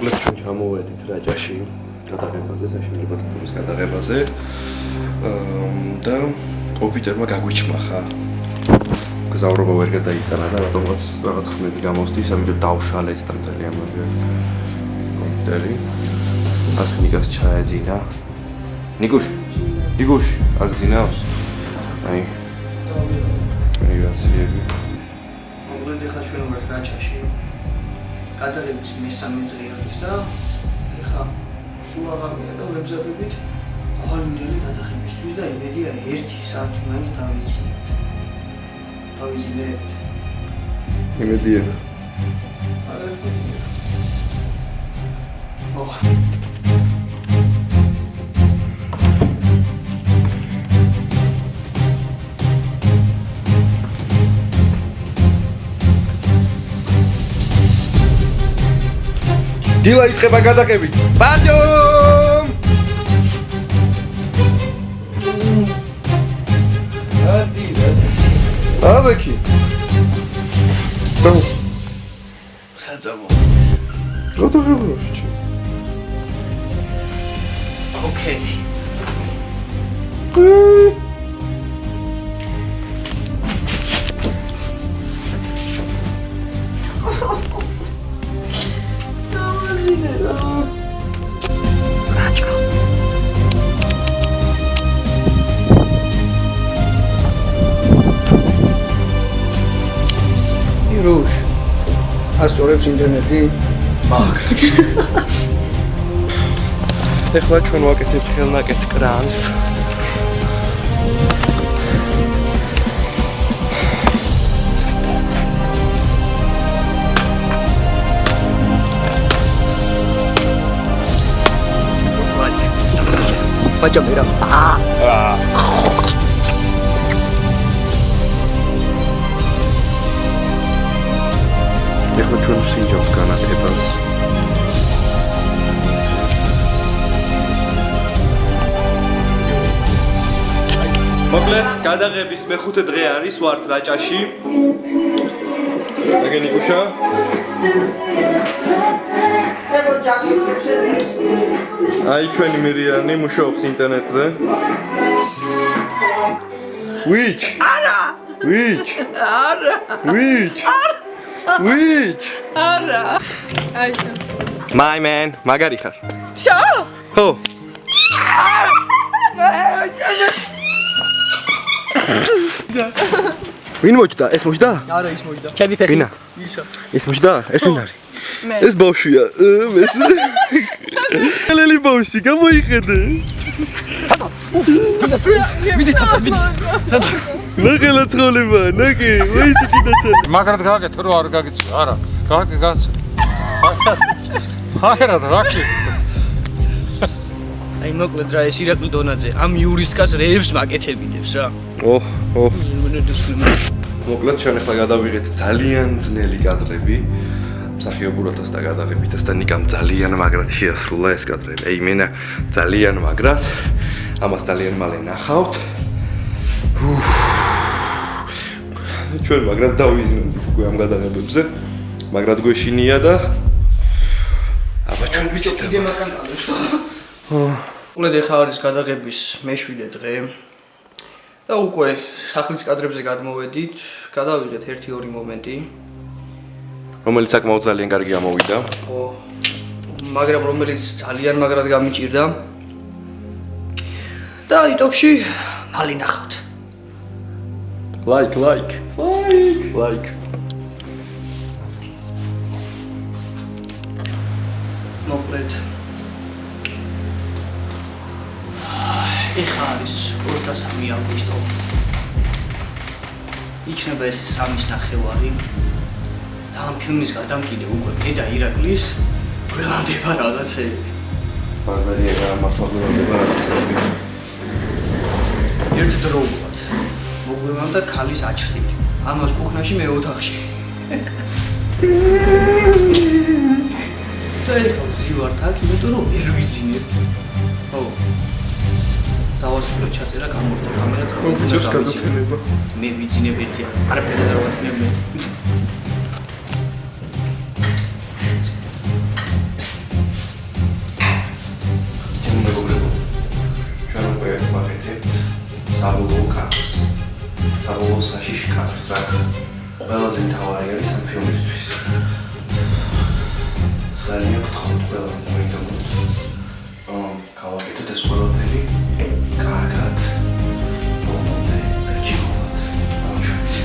ჩვენ ჩამოვედით რაჭაში გადაღებაზე, საშინელო ფოტოს გადაღებაზე და ოპიტერმა გაგვიჩმახა. გზავრობა ვერ გადაიტანა და რატომღაც რაღაც ხმები გამოსდის, ამიტომ დავშალეთ და მთელი ამბები. ოპიტერი ახნიკას ჩაეძინა. ნიკუში, აგძინავს. აი. მიგაციები. მოგვიდი ხა ჩვენ ვართ რაჭაში. გადაღების მესამე დღე არის და ეხა სულ აღარია და ვებზადებით ხვალინდელი გადაღებისთვის და იმედია 1 საათი მაინც დავიძინებთ. იმედია. დილა იწყება გადაღებით. პარდიომ! Აბეკი. საწამო. გადაღებაში. ოკეი. რუშ ასწორებს ინტერნეტი მაგრამ ეხლა ჩვენ ვაკეთებთ ხელნაკეთ კრანს Faccia vera. ეხლა ჩვენ ვსინჯავთ განათებას მოკლედ გადაღების მეხუთე დღე არის ვართ რაჭაში აგენი კუშა აი ჩვენი მირიანი მუშაობს ინტერნეტზე Which? არა აიშა My man, მაგარი ხარ? შო? ხო. ვინ მოჭდა? ეს მოჭდა? არა ის მოჭდა. ჩემი ფეხი. ვინა? ისა. ეს მოჭდა? ეს ვინ არის? მე. ეს ბავშვია. ეს. ელელი ბავშვი, გამოიხედე. ვიდი თათა ვიდი. ნაკელა ცხოვრება, ნაკე, ვაისი კიდაცალ. მაგრად გააკეთე რომ არ გაგიცი. არა, გაგაცე. არა, რაკი. აი მოკლედ რა ეს ირაკლი დონაძე ამ იურისტკას რეებს მაკეთებინებს რა. ოჰ. მოკლედ ჩვენ ახლა გადავიღეთ ძალიან ძნელი კადრები. მსახიობურათაც და გადაღებითაც და ნიკამ ძალიან მაგრად შეასრულა ეს კადრები. აი მენა ძალიან მაგრად. ამას ძალიან მალე ნახავთ. ჩვენ მაგრად დავიზმენდით უკვე ამ გადაღებებზე. მაგრად გვეშინია და აბა ჩვენ ვიცით კიდე მაკანტალებს ხო? მოკლედ ეხა არის გადაღების მე-7 დღე. და უკვე სახლის კადრებზე გადმოვედით. გადავიღეთ 1-2 მომენტი. რომელიც საკმაოდ ძალიან კარგი ამოვიდა. ხო. მაგრამ რომელიც ძალიან მაგრად გამიჭირდა. და იტოქში მალე ნახავთ. Like. მოკლედ. ეხა არის 23 აგვისტო. იქნება ეს 3.5 და ამ ფილმის გადამკიდე უკვე მე და ირაკლის გველანდება რაღაცები. ბაზარია გამართლა გველანდება რაღაცები. ერთდროულად მოგვევამდა ქალის აჩრდით. ამას კუხნაში მე ოთახში. და ეხლა ზივართ აქ, იმიტომ რომ ვერ ვიძინებთ. ხო. დავასრულე ჩაწერა გამორთა კამერა წამოდი. ჯობს გადათვლება. მე ვიძინებ ერთი არაფერზე არ ვათინებ მე. კადრს, რაც ყველაზე მთავარი არის ამ ფილმისთვის. ძალიან გთხოვთ ყველა მოიგონოთ. გავაკეთოთ ეს ყველაფერი კარგად. მომდე დაჭიროთ. ამჩვენეთ.